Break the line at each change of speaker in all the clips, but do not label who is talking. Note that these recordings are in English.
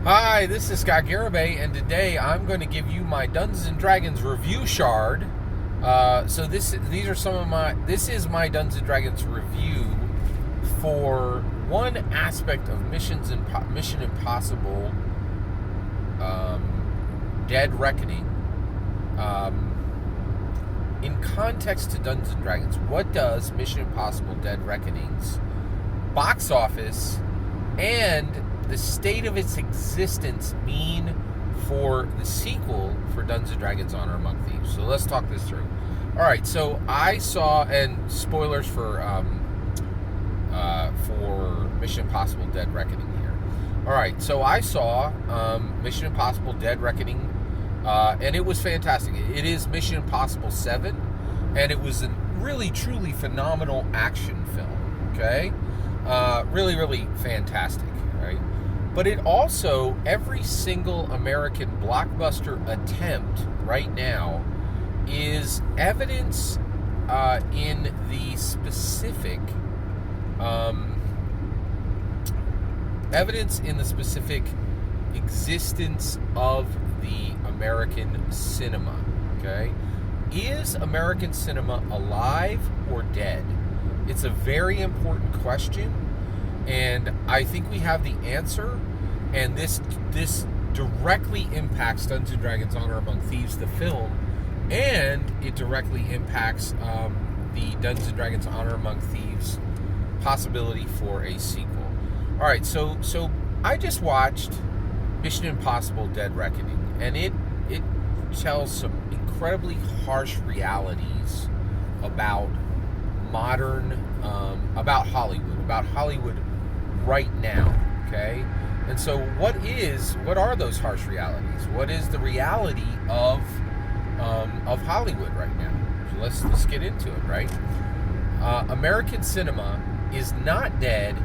Hi, this is Scott Garibay, and today I'm going to give you my Dungeons and Dragons review shard. This is my Dungeons and Dragons review for one aspect of Mission Impossible, Dead Reckoning. In context to Dungeons and Dragons, what does Mission Impossible Dead Reckoning's box office and the state of its existence mean for the sequel for Dungeons & Dragons Honor Among Thieves? So let's talk this through. All right, so I saw, and spoilers for Mission Impossible Dead Reckoning here. All right, so I saw Mission Impossible Dead Reckoning, and it was fantastic. It is Mission Impossible 7, and it was a really, truly phenomenal action film, okay? Really, really fantastic, right? But it also, every single American blockbuster attempt right now is evidence in the specific existence of the American cinema, okay? Is American cinema alive or dead? It's a very important question, and I think we have the answer, and this directly impacts Dungeons & Dragons Honor Among Thieves, the film, and it directly impacts the Dungeons & Dragons Honor Among Thieves possibility for a sequel. All right, so I just watched Mission Impossible Dead Reckoning, and it tells some incredibly harsh realities about modern, about Hollywood right now, okay? And so what are those harsh realities? What is the reality of Hollywood right now? So let's get into it, right? American cinema is not dead.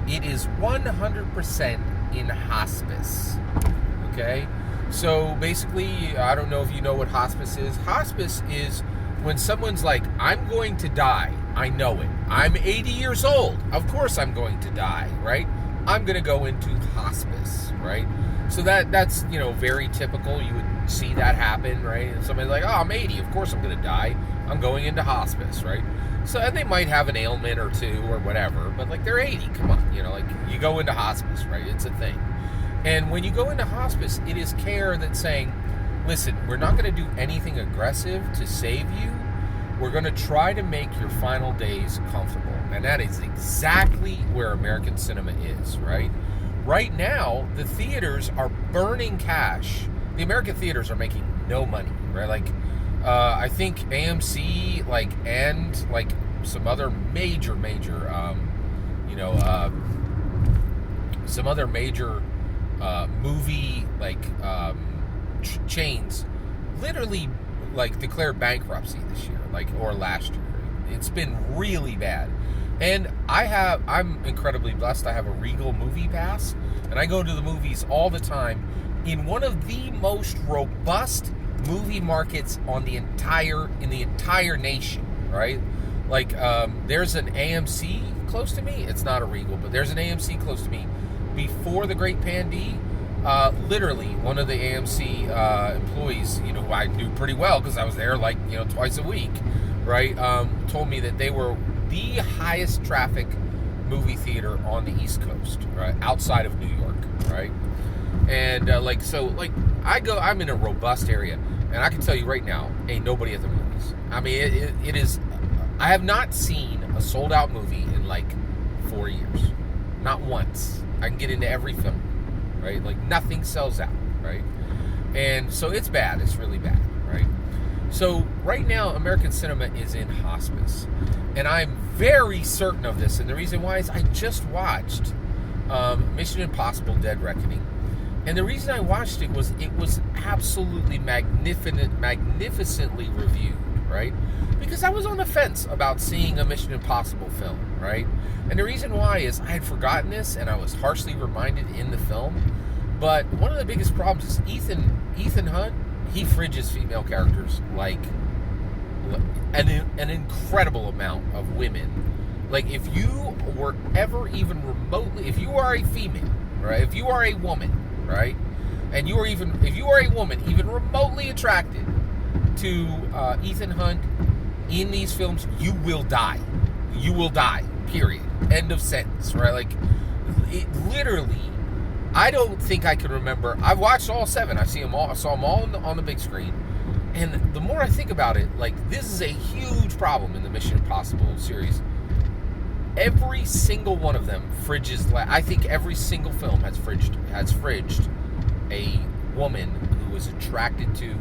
It is 100% in hospice, okay? So basically, I don't know if you know what hospice is. Hospice is when someone's like, I'm going to die. I know it. I'm 80 years old. Of course I'm going to die, right? I'm going to go into hospice, right? So that's, very typical. You would see that happen, right? And somebody's like, oh, I'm 80. Of course I'm going to die. I'm going into hospice, right? So, and they might have an ailment or two or whatever, but like they're 80. Come on, you go into hospice, right? It's a thing. And when you go into hospice, it is care that's saying, listen, we're not going to do anything aggressive to save you. We're going to try to make your final days comfortable. And that is exactly where American cinema is, right? Right now, the theaters are burning cash. The American theaters are making no money, right? I think AMC, and some other major, some other major movie, chains literally declared bankruptcy this year, or last year. It's been really bad. And I'm incredibly blessed. I have a Regal movie pass, and I go to the movies all the time in one of the most robust movie markets in the entire nation, right? There's an AMC close to me. It's not a Regal, but there's an AMC close to me. Before the Great Pandemic, literally one of the AMC employees, who I knew pretty well because I was there twice a week, right? Told me that they were the highest traffic movie theater on the East Coast, right, outside of New York, right? And I'm in a robust area, and I can tell you right now, ain't nobody at the movies. I mean, it is. I have not seen a sold out movie in 4 years, not once. I can get into every film, right? Nothing sells out, right? And so it's bad. It's really bad, right? So right now, American cinema is in hospice. And I'm very certain of this. And the reason why is I just watched Mission Impossible Dead Reckoning. And the reason I watched it was absolutely magnificently reviewed, right? Because I was on the fence about seeing a Mission Impossible film, right? And the reason why is I had forgotten this, and I was harshly reminded in the film. But one of the biggest problems is Ethan Hunt, he fridges female characters like an incredible amount of women. If you were ever even remotely, if you are a female, right? If you are a woman, right? And you are even, if you are a woman, even remotely attracted to Ethan Hunt in these films, you will die. You will die, period. End of sentence, right? Like, it literally, I don't think I can remember. I've watched all 7. I saw them all on the big screen. And the more I think about it, like, this is a huge problem in the Mission Impossible series. Every single one of them fridges. I think every single film has fridged a woman who was attracted to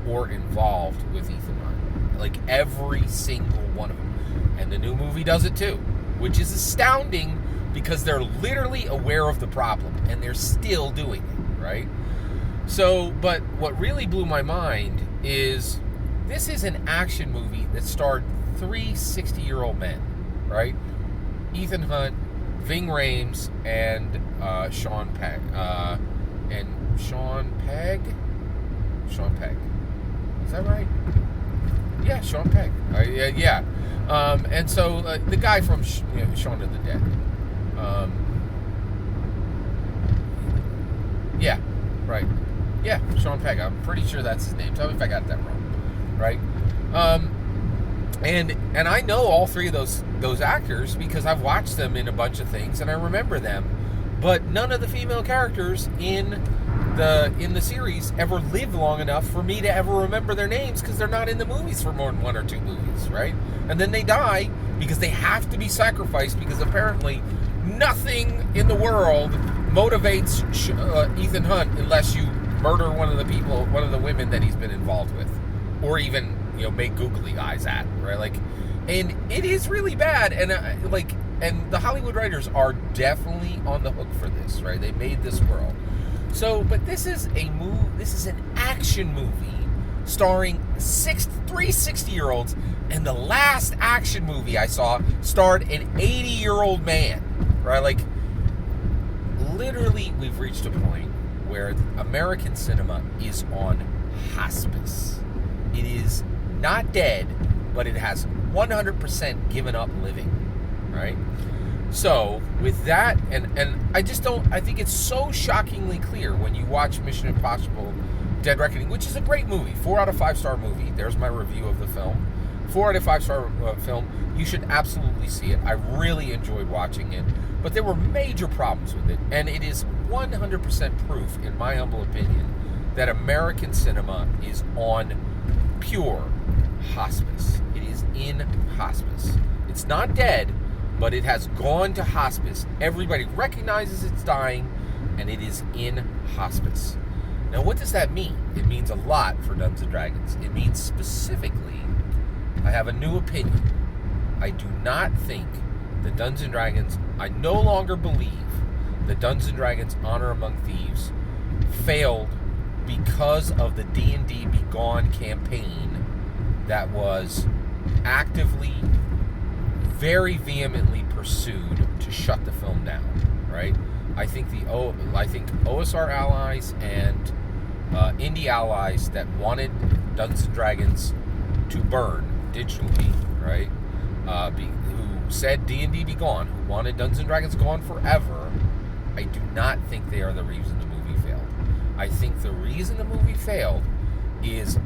or involved with Ethan Hunt. Like, every single one of them. And the new movie does it too, which is astounding because they're literally aware of the problem and they're still doing it, right? So, but what really blew my mind is this is an action movie that starred 3 60-year-old men, right? Ethan Hunt, Ving Rhames, and Sean Pegg. Sean Pegg? Is that right? Yeah, Sean Pegg. Yeah. And so the guy from Shaun of the Dead. Yeah, right. Yeah, Sean Pegg. I'm pretty sure that's his name. Tell me if I got that wrong. Right? And I know all 3 of those actors because I've watched them in a bunch of things and I remember them. But none of the female characters in the series ever lived long enough for me to ever remember their names because they're not in the movies for more than 1 or 2 movies, right? And then they die because they have to be sacrificed because apparently nothing in the world motivates Ethan Hunt unless you murder one of the women that he's been involved with, or even make googly eyes at, right? Like, and it is really bad, and and the Hollywood writers are definitely on the hook for this, right? They made this world. So, but this is an action movie starring 3 60-year-olds, and the last action movie I saw starred an 80-year-old man, right? Like, literally, we've reached a point where American cinema is on hospice. It is not dead, but it has 100% given up living, right? So, with that, and I think it's so shockingly clear when you watch Mission Impossible Dead Reckoning, which is a great movie, 4 out of 5-star movie. There's my review of the film. 4 out of 5-star film. You should absolutely see it. I really enjoyed watching it, but there were major problems with it, and it is 100% proof, in my humble opinion, that American cinema is on pure hospice. It is in hospice. It's not dead, but it has gone to hospice. Everybody recognizes it's dying, and it is in hospice. Now, what does that mean? It means a lot for Dungeons & Dragons. It means specifically, I have a new opinion. I do not think that Dungeons & Dragons, I no longer believe that Dungeons & Dragons Honor Among Thieves failed because of the D&D Be Gone campaign that was actively, very vehemently pursued to shut the film down, right? I think OSR allies and indie allies that wanted Dungeons & Dragons to burn digitally, right? Who said D&D be gone, who wanted Dungeons & Dragons gone forever, I do not think they are the reason the movie failed. I think the reason the movie failed is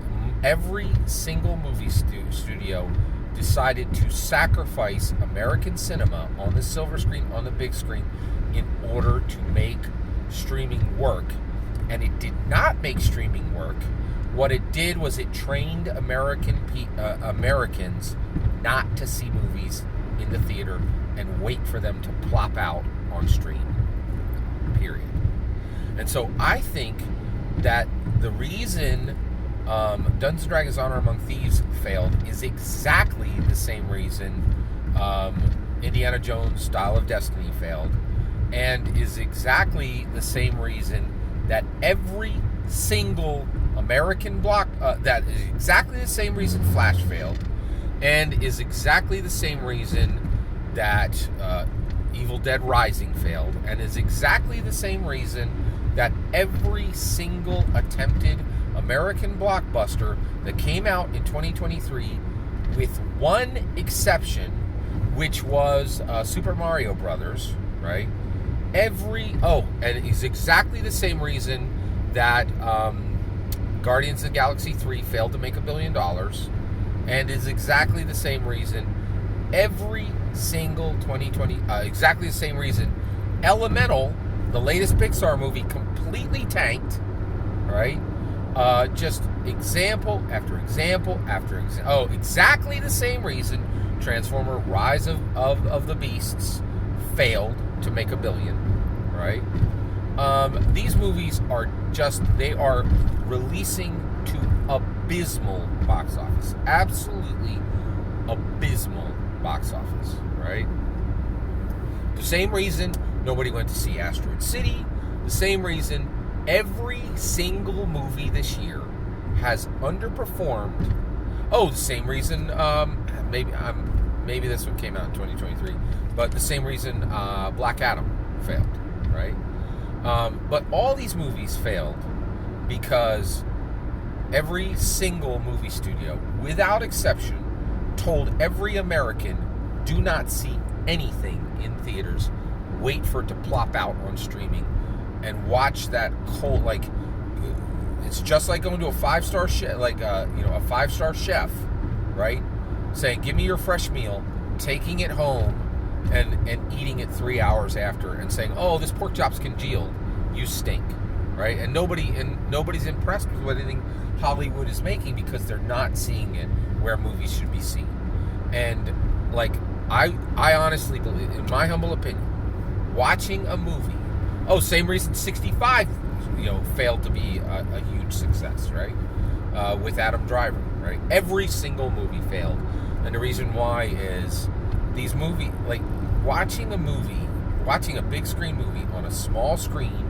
every single movie studio decided to sacrifice American cinema on the silver screen, on the big screen, in order to make streaming work. And it did not make streaming work. What it did was it trained Americans not to see movies in the theater and wait for them to plop out on stream. Period. And so I think that the reason Dungeons & Dragons Honor Among Thieves failed is exactly the same reason Indiana Jones Dial of Destiny failed, and is exactly the same reason that every single American that is exactly the same reason Flash failed, and is exactly the same reason that Evil Dead Rising failed, and is exactly the same reason that every single attempted American blockbuster that came out in 2023, with one exception, which was Super Mario Brothers, right? And it's exactly the same reason that Guardians of the Galaxy 3 failed to make $1 billion, and is exactly the same reason every single exactly the same reason Elemental, the latest Pixar movie, completely tanked, right? Just example after example after example. Oh, exactly the same reason Transformer Rise of the Beasts failed to make $1 billion, right? These movies are they are releasing to abysmal box office. Absolutely abysmal box office, right? The same reason nobody went to see Asteroid City, the same reason every single movie this year has underperformed. Oh, the same reason, maybe this one came out in 2023, but the same reason Black Adam failed, right? But all these movies failed because every single movie studio, without exception, told every American, do not see anything in theaters. Wait for it to plop out on streaming and watch that cold, like, it's just like going to a five-star chef, a five-star chef, right? Saying, give me your fresh meal, taking it home and eating it 3 hours after and saying, oh, this pork chop's congealed. You stink, right? And nobody's impressed with what anything Hollywood is making because they're not seeing it where movies should be seen. And like, I honestly believe, in my humble opinion, watching a movie, same reason 65, failed to be a huge success, right? With Adam Driver, right? Every single movie failed. And the reason why is these movies, like watching a big screen movie on a small screen,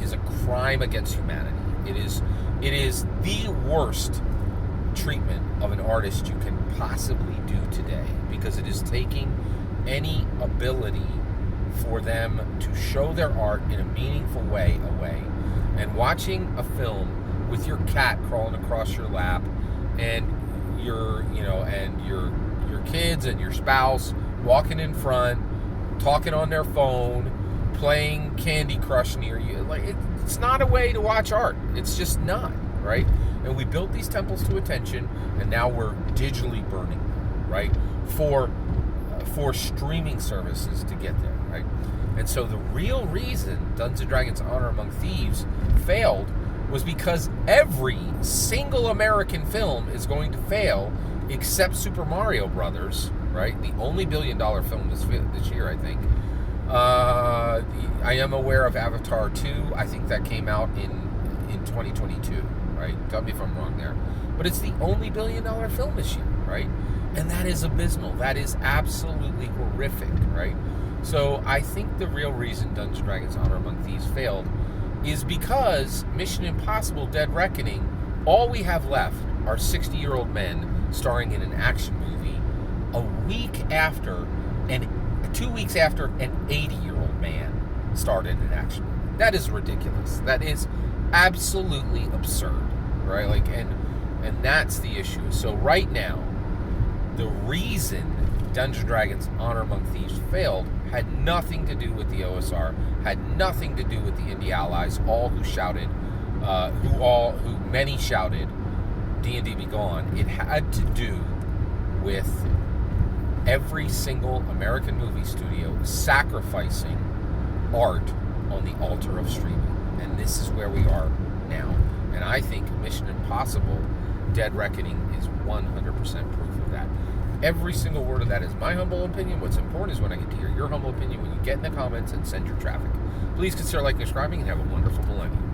is a crime against humanity. It is the worst treatment of an artist you can possibly do today, because it is taking any ability for them to show their art in a meaningful way away. And watching a film with your cat crawling across your lap and your kids and your spouse walking in front, talking on their phone, playing Candy Crush near you, like it's not a way to watch art. It's just not, right? And we built these temples to attention, and now we're digitally burning them, right? For streaming services to get there, right? And so the real reason Dungeons & Dragons Honor Among Thieves failed was because every single American film is going to fail except Super Mario Brothers, right? The only $1 billion film this year, I think. I am aware of Avatar 2. I think that came out in 2022, right? Tell me if I'm wrong there. But it's the only $1 billion film this year, right? And that is abysmal. That is absolutely horrific, right? So I think the real reason Dungeons & Dragons Honor Among Thieves failed is because Mission Impossible Dead Reckoning, all we have left are 60-year-old men starring in an action movie 2 weeks after an 80-year-old man starred in an action movie. That is ridiculous. That is absolutely absurd, right? Like, and that's the issue. So right now, the reason Dungeons & Dragons Honor Among Thieves failed had nothing to do with the OSR, had nothing to do with the Indie Allies, all who shouted, who many shouted, D&D be gone. It had to do with every single American movie studio sacrificing art on the altar of streaming. And this is where we are now. And I think Mission Impossible Dead Reckoning is 100% proof of that. Every single word of that is my humble opinion. What's important is when I get to hear your humble opinion when you get in the comments and send your traffic. Please consider liking and subscribing, and have a wonderful millennium.